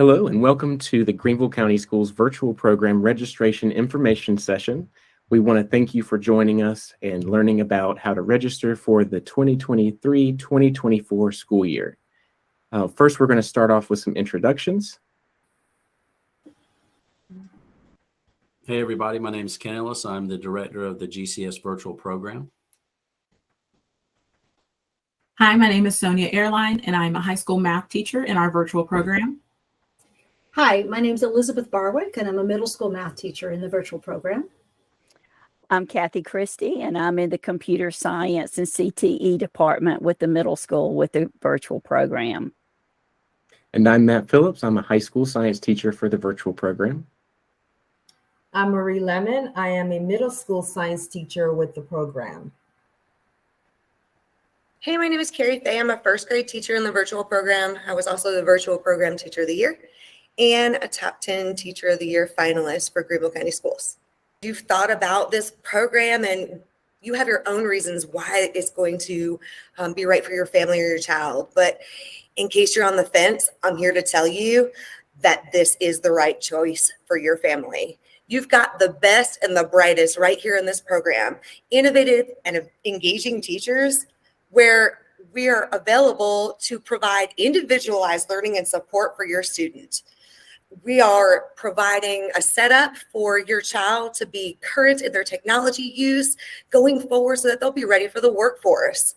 Hello and welcome to the Greenville County Schools virtual program registration information session. We want to thank you for joining us and learning about how to register for the 2023-2024 school year. First, we're going to start off with some introductions. Hey everybody, my name is Ken Ellis. I'm the director of the GCS virtual program. Hi, my name is Sonia Airline and I'm a high school math teacher in our virtual program. Hi, my name is Elizabeth Barwick and I'm a middle school math teacher in the virtual program. I'm Kathy Christie and I'm in the computer science and CTE department with the middle school with the virtual program. And I'm Matt Phillips. I'm a high school science teacher for the virtual program. I'm Marie Lemon. I am a middle school science teacher with the program. Hey, my name is Carrie Fay. I'm a first grade teacher in the virtual program. I was also the virtual program teacher of the year and a top 10 teacher of the year finalist for Greenville County Schools. You've thought about this program and you have your own reasons why it's going to be right for your family or your child. But in case you're on the fence, I'm here to tell you that this is the right choice for your family. You've got the best and the brightest right here in this program, innovative and engaging teachers where we are available to provide individualized learning and support for your student. We are providing a setup for your child to be current in their technology use going forward so that they'll be ready for the workforce.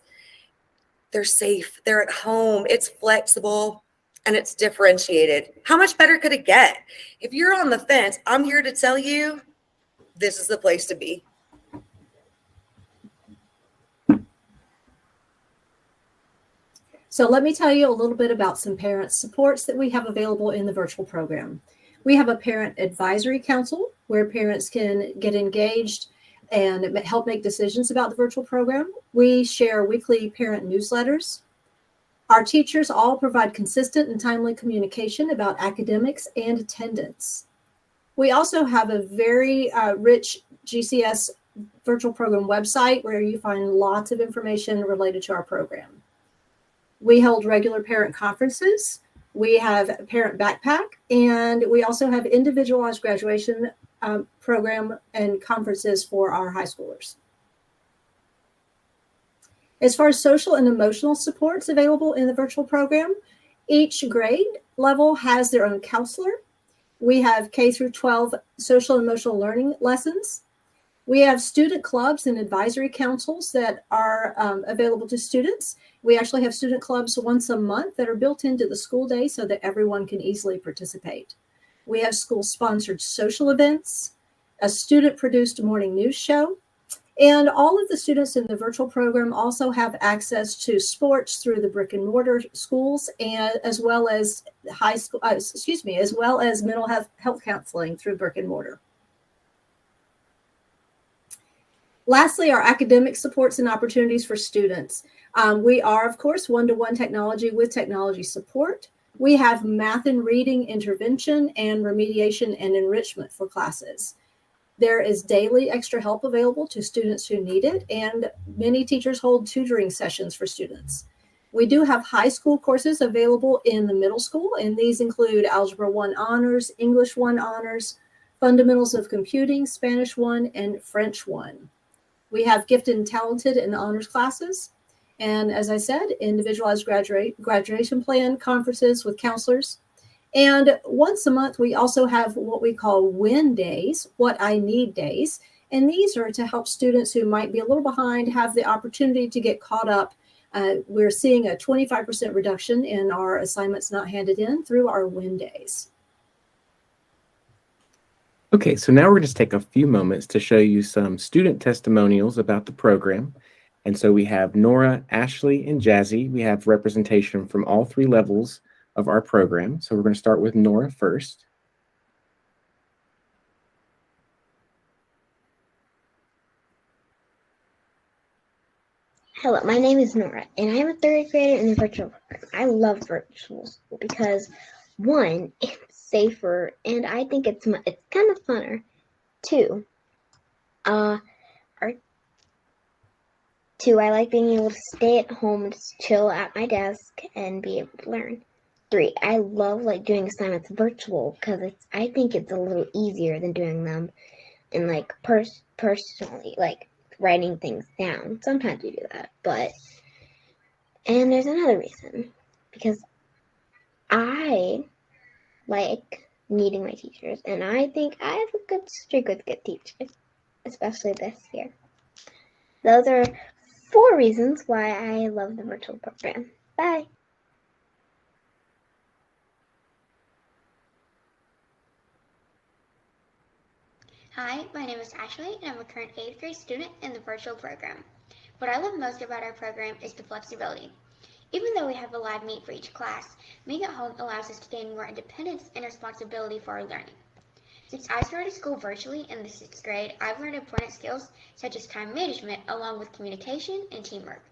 They're safe, they're at home, it's flexible, and it's differentiated. How much better could it get? If you're on the fence, I'm here to tell you this is the place to be. So let me tell you a little bit about some parent supports that we have available in the virtual program. We have a parent advisory council where parents can get engaged and help make decisions about the virtual program. We share weekly parent newsletters. Our teachers all provide consistent and timely communication about academics and attendance. We also have a very rich GCS virtual program website where you find lots of information related to our program. We hold regular parent conferences. We have a parent backpack, and we also have individualized graduation program and conferences for our high schoolers. As far as social and emotional supports available in the virtual program, each grade level has their own counselor. We have K through 12 social and emotional learning lessons. We have student clubs and advisory councils that are available to students. We actually have student clubs once a month that are built into the school day so that everyone can easily participate. We have school-sponsored social events, a student-produced morning news show, and all of the students in the virtual program also have access to sports through the brick and mortar schools, and as well as as well as mental health counseling through brick and mortar. Lastly, our academic supports and opportunities for students. We are, of course, one-to-one technology with technology support. We have math and reading intervention and remediation and enrichment for classes. There is daily extra help available to students who need it, and many teachers hold tutoring sessions for students. We do have high school courses available in the middle school, and these include Algebra 1 Honors, English 1 Honors, Fundamentals of Computing, Spanish 1, and French 1. We have gifted and talented and honors classes. And as I said, individualized graduation plan conferences with counselors. And once a month, we also have what we call WIN days, what I need days. And these are to help students who might be a little behind have the opportunity to get caught up. We're seeing a 25% reduction in our assignments not handed in through our WIN days. Okay, so now we're going to take a few moments to show you some student testimonials about the program. And so we have Nora, Ashley, and Jazzy. We have representation from all three levels of our program. So we're going to start with Nora first. Hello, my name is Nora, and I'm a third grader in the virtual program. I love virtual school because, one, it's safer, and I think it's kind of funner. Two, I like being able to stay at home and just chill at my desk and be able to learn. 3, I love like doing assignments virtual because I think it's a little easier than doing them in like personally, like writing things down. Sometimes we do that, and there's another reason, because I like meeting my teachers, and I think I have a good streak with good teachers, especially this year. Those are 4 reasons why I love the virtual program. Bye. Hi, my name is Ashley, and I'm a current 8th grade student in the virtual program. What I love most about our program is the flexibility. Even though we have a live meet for each class, being at home allows us to gain more independence and responsibility for our learning. Since I started school virtually in the 6th grade, I've learned important skills such as time management along with communication and teamwork.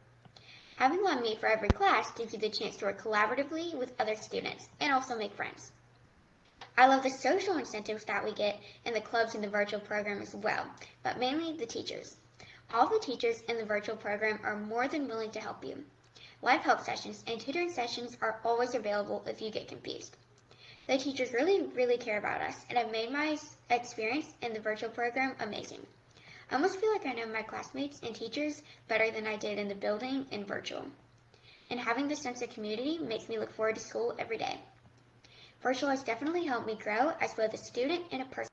Having one meet for every class gives you the chance to work collaboratively with other students and also make friends. I love the social incentives that we get in the clubs in the virtual program as well, but mainly the teachers. All the teachers in the virtual program are more than willing to help you. Live help sessions and tutoring sessions are always available if you get confused. The teachers really care about us and have made my experience in the virtual program amazing. I almost feel like I know my classmates and teachers better than I did in the building and virtual. And having this sense of community makes me look forward to school every day. Virtual has definitely helped me grow as both a student and a person.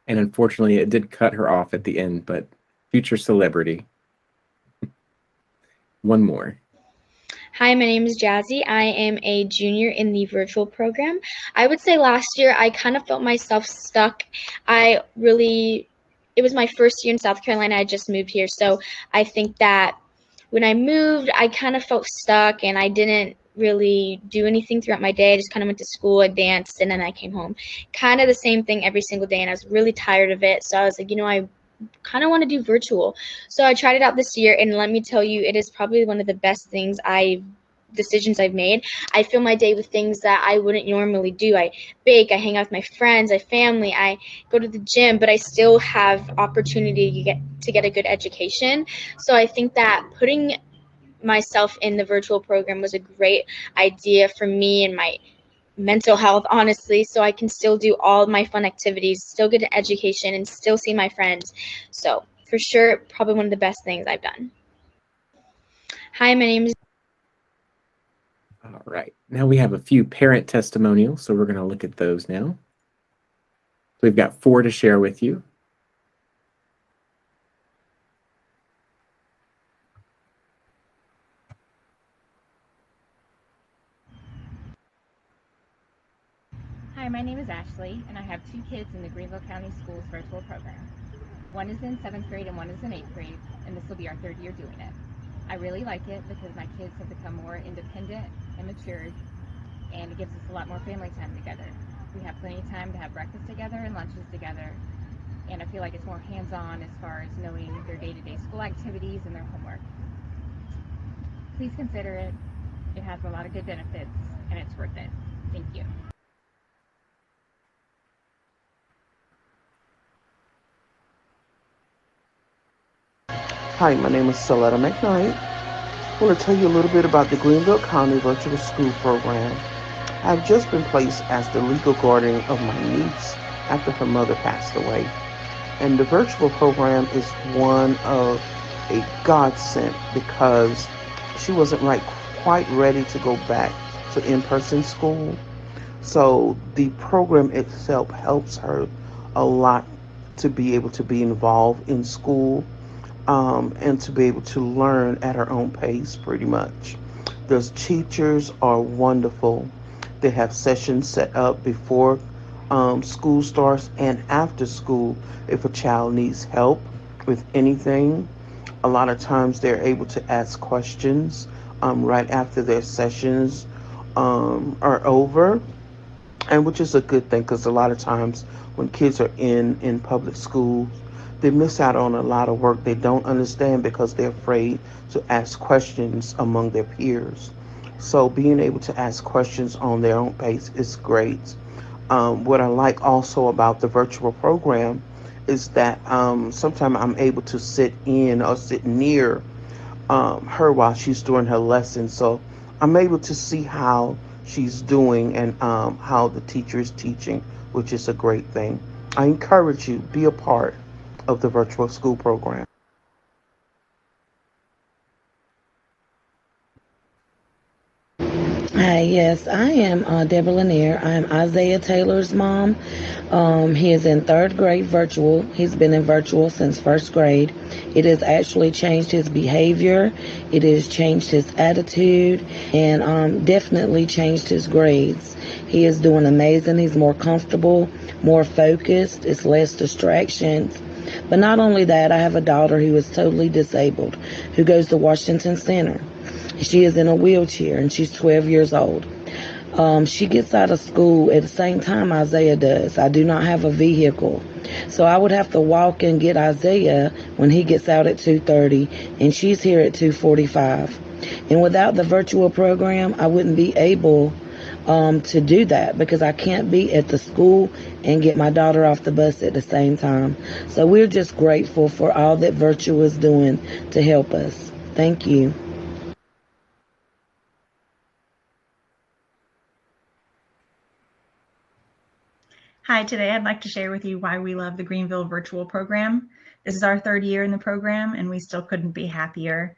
And unfortunately, it did cut her off at the end, but future celebrity. One more. Hi, my name is Jazzy. I am a junior in the virtual program. I would say last year I kind of felt myself stuck. It was my first year in South Carolina. I just moved here. So I think that when I moved, I kind of felt stuck and I didn't really do anything throughout my day. I just kind of went to school, I danced, and then I came home. Kind of the same thing every single day, and I was really tired of it. So I was like, I kind of want to do virtual. So I tried it out this year, and let me tell you, it is probably one of the best decisions I've made. I fill my day with things that I wouldn't normally do. I bake, I hang out with my friends, I family, I go to the gym, but I still have opportunity to get a good education. So I think that putting myself in the virtual program was a great idea for me and my mental health, honestly, so I can still do all my fun activities, still get an education, and still see my friends. So for sure, probably one of the best things I've done. Hi, my name is... All right. Now we have a few parent testimonials, so we're going to look at those now. We've got 4 to share with you. Hi, my name is Ashley, and I have 2 kids in the Greenville County Schools virtual program. One is in 7th grade and one is in 8th grade, and this will be our 3rd year doing it. I really like it because my kids have become more independent and matured, and it gives us a lot more family time together. We have plenty of time to have breakfast together and lunches together, and I feel like it's more hands-on as far as knowing their day-to-day school activities and their homework. Please consider it. It has a lot of good benefits, and it's worth it. Thank you. Hi, my name is Saletta McKnight. I want to tell you a little bit about the Greenville County Virtual School Program. I've just been placed as the legal guardian of my niece after her mother passed away. And the virtual program is one of a godsend because she wasn't quite ready to go back to in-person school. So the program itself helps her a lot to be able to be involved in school. And to be able to learn at her own pace, pretty much. Those teachers are wonderful. They have sessions set up before school starts and after school if a child needs help with anything. A lot of times they're able to ask questions right after their sessions are over, and which is a good thing because a lot of times when kids are in public schools, they miss out on a lot of work they don't understand because they're afraid to ask questions among their peers. So being able to ask questions on their own pace is great. What I like also about the virtual program is that sometimes I'm able to sit in or sit near her while she's doing her lesson. So I'm able to see how she's doing and how the teacher is teaching, which is a great thing. I encourage you, be a part of the virtual school program. Hi, yes, I am Deborah Lanier. I am Isaiah Taylor's mom. He is in third grade virtual. He's been in virtual since first grade. It has actually changed his behavior. It has changed his attitude and definitely changed his grades. He is doing amazing. He's more comfortable, more focused. It's less distractions. But not only that, I have a daughter who is totally disabled, who goes to Washington Center. She is in a wheelchair and she's 12 years old. She gets out of school at the same time Isaiah does. I do not have a vehicle. So I would have to walk and get Isaiah when he gets out at 2:30 and she's here at 2:45. And without the virtual program, I wouldn't be able to do that because I can't be at the school and get my daughter off the bus at the same time. So we're just grateful for all that virtual is doing to help us. Thank you. Hi, today I'd like to share with you why we love the Greenville virtual program. This is our third year in the program and we still couldn't be happier.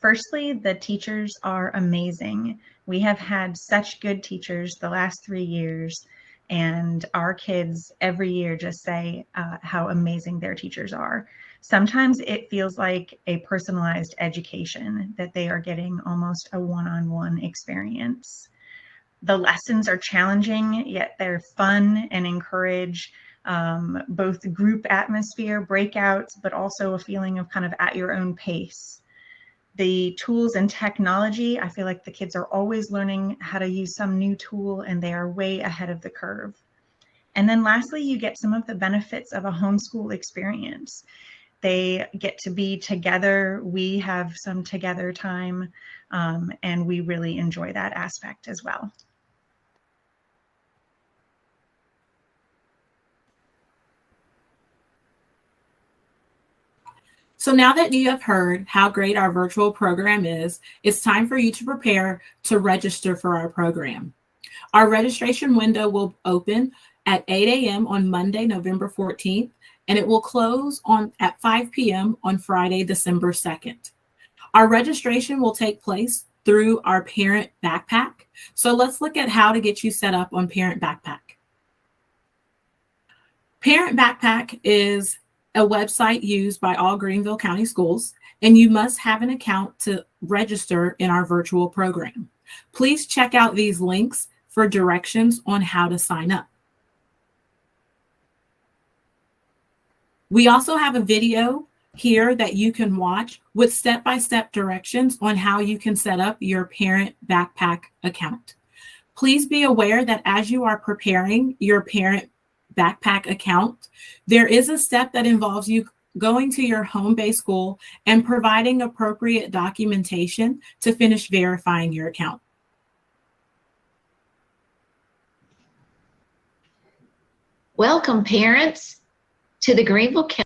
Firstly, the teachers are amazing. We have had such good teachers the last 3 years, and our kids every year just say how amazing their teachers are. Sometimes it feels like a personalized education, that they are getting almost a one-on-one experience. The lessons are challenging, yet they're fun and encourage both group atmosphere, breakouts, but also a feeling of kind of at your own pace. The tools and technology, I feel like the kids are always learning how to use some new tool and they are way ahead of the curve. And then lastly, you get some of the benefits of a homeschool experience. They get to be together. We have some together time, and we really enjoy that aspect as well. So now that you have heard how great our virtual program is, it's time for you to prepare to register for our program. Our registration window will open at 8 a.m. on Monday, November 14th, and it will close at 5 p.m. on Friday, December 2nd. Our registration will take place through our Parent Backpack. So let's look at how to get you set up on Parent Backpack. Parent Backpack is a website used by all Greenville County schools, and you must have an account to register in our virtual program. Please check out these links for directions on how to sign up. We also have a video here that you can watch with step-by-step directions on how you can set up your Parent Backpack account. Please be aware that as you are preparing your Parent Backpack account, there is a step that involves you going to your home-based school and providing appropriate documentation to finish verifying your account. Welcome, parents, to the Greenville County.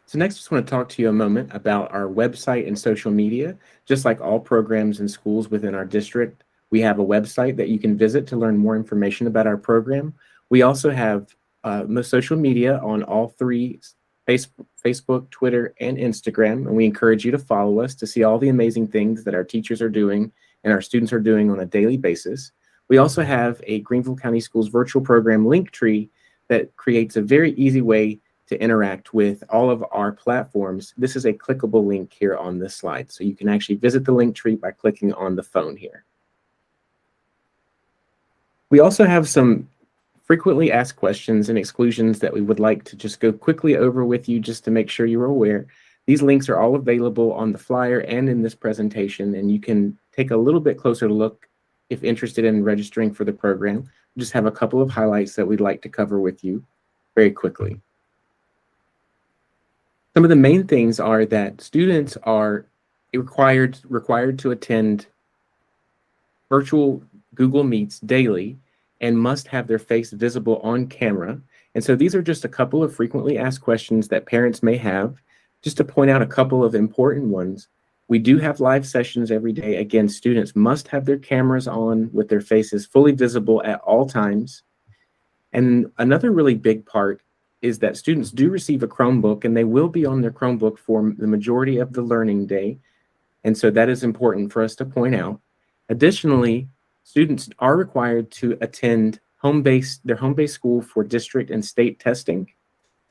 So next, I just want to talk to you a moment about our website and social media. Just like all programs and schools within our district, we have a website that you can visit to learn more information about our program. We also have social media on all three, Facebook, Twitter, and Instagram, and we encourage you to follow us to see all the amazing things that our teachers are doing and our students are doing on a daily basis. We also have a Greenville County Schools virtual program link tree that creates a very easy way to interact with all of our platforms. This is a clickable link here on this slide. So you can actually visit the link tree by clicking on the phone here. We also have some frequently asked questions and exclusions that we would like to just go quickly over with you just to make sure you're aware. These links are all available on the flyer and in this presentation, and you can take a little bit closer look if interested in registering for the program. We just have a couple of highlights that we'd like to cover with you very quickly. Some of the main things are that students are required to attend virtual Google Meets daily and must have their face visible on camera. And so these are just a couple of frequently asked questions that parents may have. Just to point out a couple of important ones, we do have live sessions every day. Again, students must have their cameras on with their faces fully visible at all times. And another really big part is that students do receive a Chromebook, and they will be on their Chromebook for the majority of the learning day. And so that is important for us to point out. Additionally, students are required to attend their home-based school for district and state testing.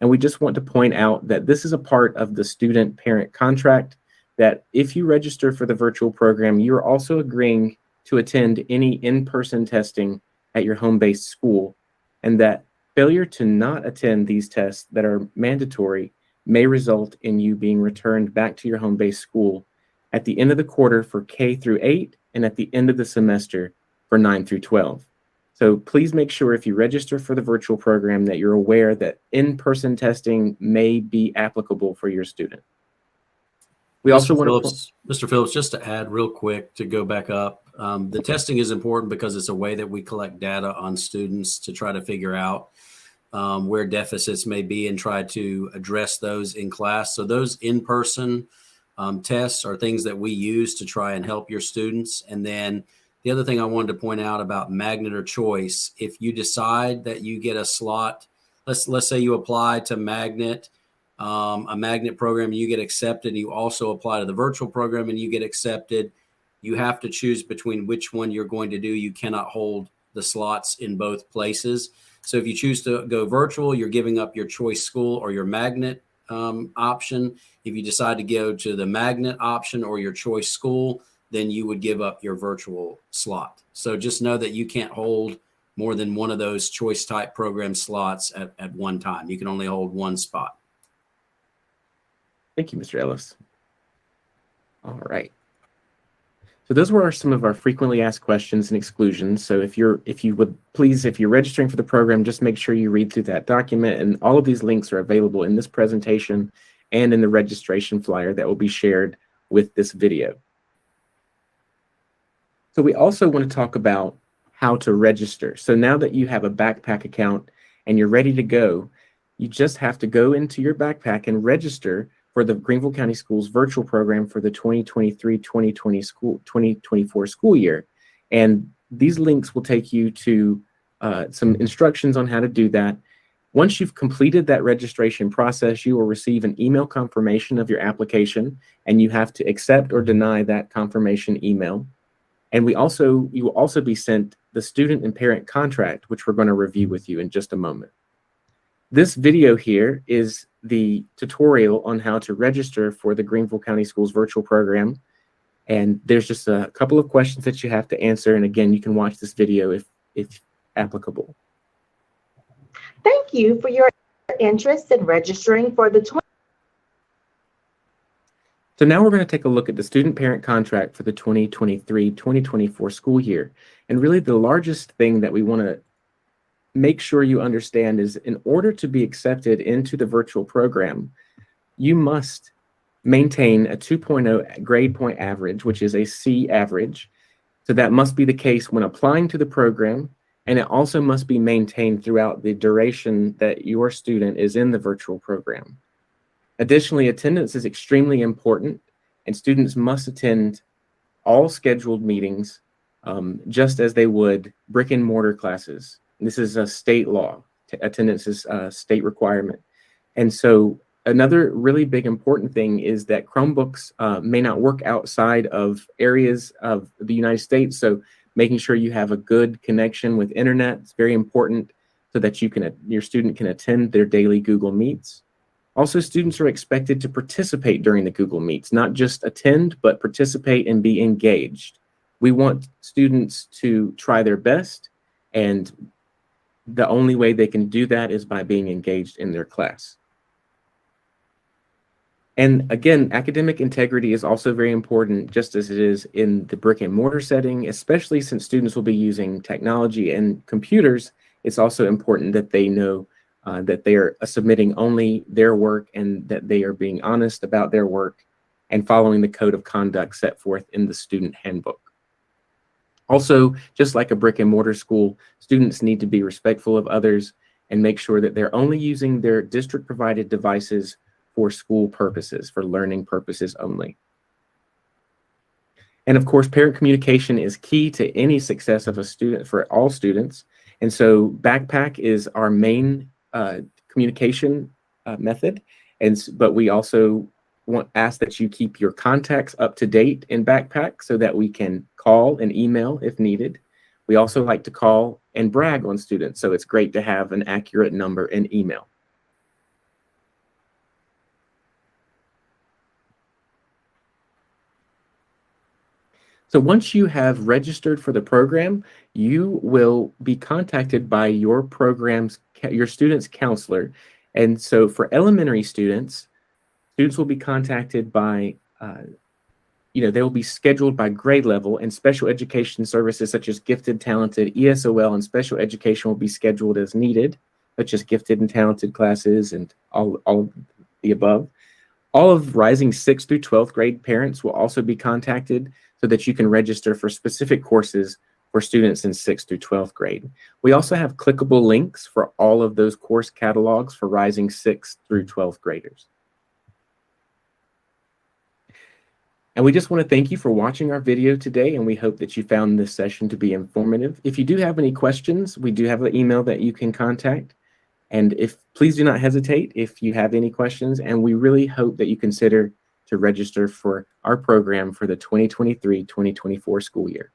And we just want to point out that this is a part of the student-parent contract, that if you register for the virtual program, you're also agreeing to attend any in-person testing at your home-based school, and that failure to not attend these tests that are mandatory may result in you being returned back to your home-based school at the end of the quarter for K through 8 and at the end of the semester for 9 through 12. So please make sure if you register for the virtual program that you're aware that in-person testing may be applicable for your student. We also want to... Mr. Phillips, just to add real quick to go back up, the testing is important because it's a way that we collect data on students to try to figure out where deficits may be and try to address those in class. So those in-person tests are things that we use to try and help your students. And then the other thing I wanted to point out about magnet or choice, if you decide that you get a slot, let's say you apply to magnet, a magnet program, and you get accepted, and you also apply to the virtual program and you get accepted, you have to choose between which one you're going to do. You cannot hold the slots in both places. So if you choose to go virtual, you're giving up your choice school or your magnet option. If you decide to go to the magnet option or your choice school, then you would give up your virtual slot. So just know that you can't hold more than one of those choice type program slots at one time. You can only hold one spot. Thank you, Mr. Ellis. All right. So those were some of our frequently asked questions and exclusions. So if you're registering for the program, just make sure you read through that document, and all of these links are available in this presentation and in the registration flyer that will be shared with this video. So we also want to talk about how to register. So now that you have a backpack account and you're ready to go, you just have to go into your backpack and register for the Greenville County Schools virtual program for the 2023-2024 school year. And these links will take you to some instructions on how to do that. Once you've completed that registration process, you will receive an email confirmation of your application, and you have to accept or deny that confirmation email. And you will also be sent the student and parent contract, which we're going to review with you in just a moment. This video here is the tutorial on how to register for the Greenville County Schools virtual program. And there's just a couple of questions that you have to answer. And again, you can watch this video if applicable. Thank you for your interest in registering for the So now we're going to take a look at the student-parent contract for the 2023-2024 school year. And really the largest thing that we want to make sure you understand is, in order to be accepted into the virtual program, you must maintain a 2.0 grade point average, which is a C average. So that must be the case when applying to the program, and it also must be maintained throughout the duration that your student is in the virtual program. Additionally, attendance is extremely important, and students must attend all scheduled meetings just as they would brick and mortar classes. This is a state law. Attendance is a state requirement. And so another really big important thing is that Chromebooks may not work outside of areas of the United States. So making sure you have a good connection with internet is very important so that your student can attend their daily Google Meets. Also, students are expected to participate during the Google Meets, not just attend, but participate and be engaged. We want students to try their best, and the only way they can do that is by being engaged in their class. And again, academic integrity is also very important, just as it is in the brick and mortar setting, especially since students will be using technology and computers. It's also important that they know that they are submitting only their work, and that they are being honest about their work and following the code of conduct set forth in the student handbook. Also, just like a brick and mortar school, students need to be respectful of others and make sure that they're only using their district provided devices for school purposes, for learning purposes only. And of course, parent communication is key to any success of a student for all students. And so Backpack is our main communication method. But we also ask that you keep your contacts up to date in Backpack so that we can call and email if needed. We also like to call and brag on students, so it's great to have an accurate number and email. So once you have registered for the program, you will be contacted by your student's counselor. And so for elementary students will be contacted by, they will be scheduled by grade level, and special education services such as gifted, talented, ESOL, and special education will be scheduled as needed, such as gifted and talented classes and all of the above. All of rising 6th through 12th grade parents will also be contacted so that you can register for specific courses for students in 6th through 12th grade. We also have clickable links for all of those course catalogs for rising 6th through 12th graders. And we just want to thank you for watching our video today, and we hope that you found this session to be informative. If you do have any questions, we do have an email that you can contact. And please do not hesitate if you have any questions, and we really hope that you consider to register for our program for the 2023-2024 school year.